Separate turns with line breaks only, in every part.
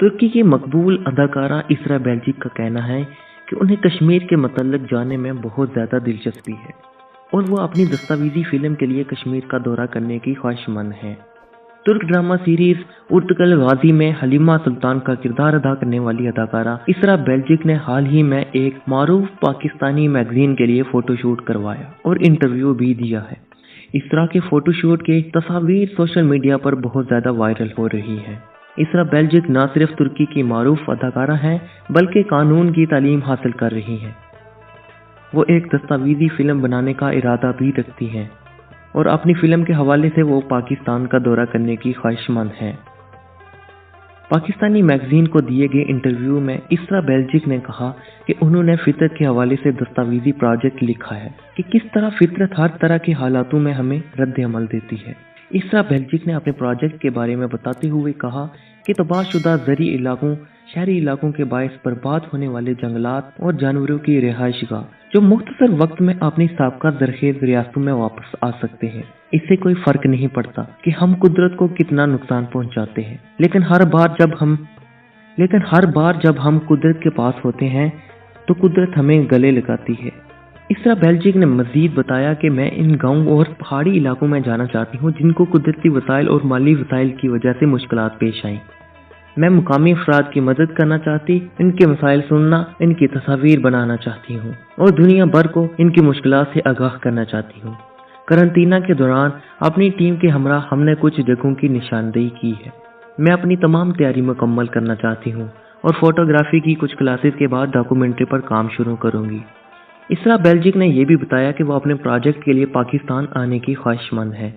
तुर्की की मकबूल अदाकारा इसरा बेल्जिक का कहना है कि उन्हें कश्मीर के मतलब जानने में बहुत ज़्यादा दिलचस्पी है और वो अपनी दस्तावेजी फिल्म के लिए कश्मीर का दौरा करने की ख्वाहिशमंद हैं। तुर्क ड्रामा सीरीज उर्तुगल गाजी में हलीमा सुल्तान का किरदार अदा करने वाली अदाकारा इसरा बेल्जिक ने हाल ही में एक मारूफ पाकिस्तानी मैगजीन के लिए फोटोशूट करवाया और इंटरव्यू भी दिया है। इसरा के फोटोशूट की तस्वीर सोशल मीडिया पर बहुत ज़्यादा वायरल हो रही है। इसरा बेल्जिक न सिर्फ तुर्की की मारूफ अदाकारा हैं बल्कि कानून की तालीम हासिल कर रही हैं। वो एक दस्तावेजी फिल्म बनाने का इरादा भी रखती हैं और अपनी फिल्म के हवाले से वो पाकिस्तान का दौरा करने की ख्वाहिशमंद हैं। पाकिस्तानी मैगजीन को दिए गए इंटरव्यू में इसरा बेल्जिक ने कहा कि उन्होंने फितरत के हवाले से दस्तावेजी प्रोजेक्ट लिखा है कि किस तरह फितरत हर तरह के हालातों में हमें रद्द अमल देती है। इसरा बेल्जिक ने अपने प्रोजेक्ट के बारे में बताते हुए कहा कि तबाहशुदा ज़रई इलाकों, शहरी इलाकों के बायस बर्बाद होने वाले जंगलात और जानवरों की रिहाइशगाह जो मुख्तसर वक्त में अपनी साबका ज़रखेज़ रियासतों में वापस आ सकते हैं। इससे कोई फ़र्क नहीं पड़ता कि हम कुदरत को कितना नुकसान पहुंचाते हैं, लेकिन हर बार जब हम कुदरत के पास होते हैं तो कुदरत हमें गले लगाती है। इसरा बेल्जिक ने मजीद बताया कि मैं इन गाँव और पहाड़ी इलाकों में जाना चाहती हूँ जिनको कुदरती वसाइल और माली वसाइल की वजह से मुश्किलात पेश आईं। मैं मुकामी अफराद की मदद करना चाहती, इनके मसाइल सुनना, इनकी तस्वीर बनाना चाहती हूँ और दुनिया भर को इनकी मुश्किलात से आगाह करना चाहती हूँ। करंतना के दौरान अपनी टीम के हमरा हमने कुछ जगहों की निशानदेही की है। मैं अपनी तमाम तैयारी मुकम्मल करना चाहती हूँ और फोटोग्राफी की कुछ क्लासेस के बाद डॉक्यूमेंट्री पर काम शुरू करूँगी। इसरा बेल्जिक ने यह भी बताया कि वो अपने प्रोजेक्ट के लिए पाकिस्तान आने की ख्वाहिशमंद है।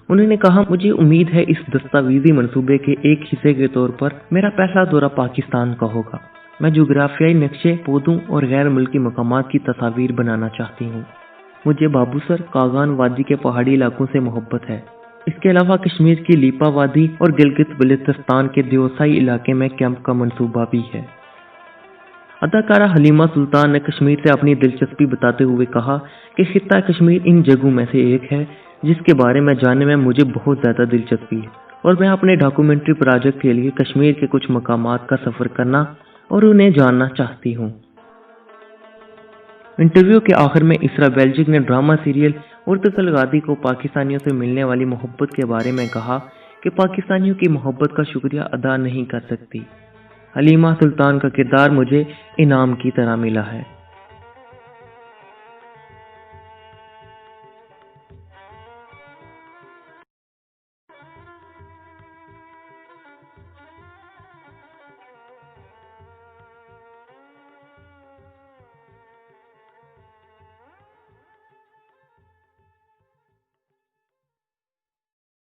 उन्होंने कहा, मुझे उम्मीद है इस दस्तावेजी मंसूबे के एक हिस्से के तौर पर मेरा पहला दौरा पाकिस्तान का होगा। मैं जोग्राफियाई नक्शे, पौधों और गैर मुल्की मकामात की तस्वीर बनाना चाहती हूँ। मुझे बाबूसर, कागान वादी के पहाड़ी इलाकों से मोहब्बत है। इसके अलावा कश्मीर की लीपा वादी और गिलगित बल्तिस्तान के दियोसाई इलाके में कैंप का मंसूबा भी है। अदाकारा हलीमा सुल्तान ने कश्मीर से अपनी दिलचस्पी बताते हुए कहा कि खित्ता कश्मीर इन जगहों में से एक है जिसके बारे में जानने में मुझे बहुत ज़्यादा दिलचस्पी है और मैं अपने डॉक्यूमेंट्री प्रोजेक्ट के लिए कश्मीर के कुछ मकामात का सफ़र करना और उन्हें जानना चाहती हूँ। इंटरव्यू के आखिर में इसरा बेल्जिक ने ड्रामा सीरियल उर्तुगल गाजी को पाकिस्तानियों से मिलने वाली मोहब्बत के बारे में कहा कि पाकिस्तानियों की मोहब्बत का शुक्रिया अदा नहीं कर सकती। हलीमा सुल्तान का किरदार मुझे इनाम की तरह मिला है।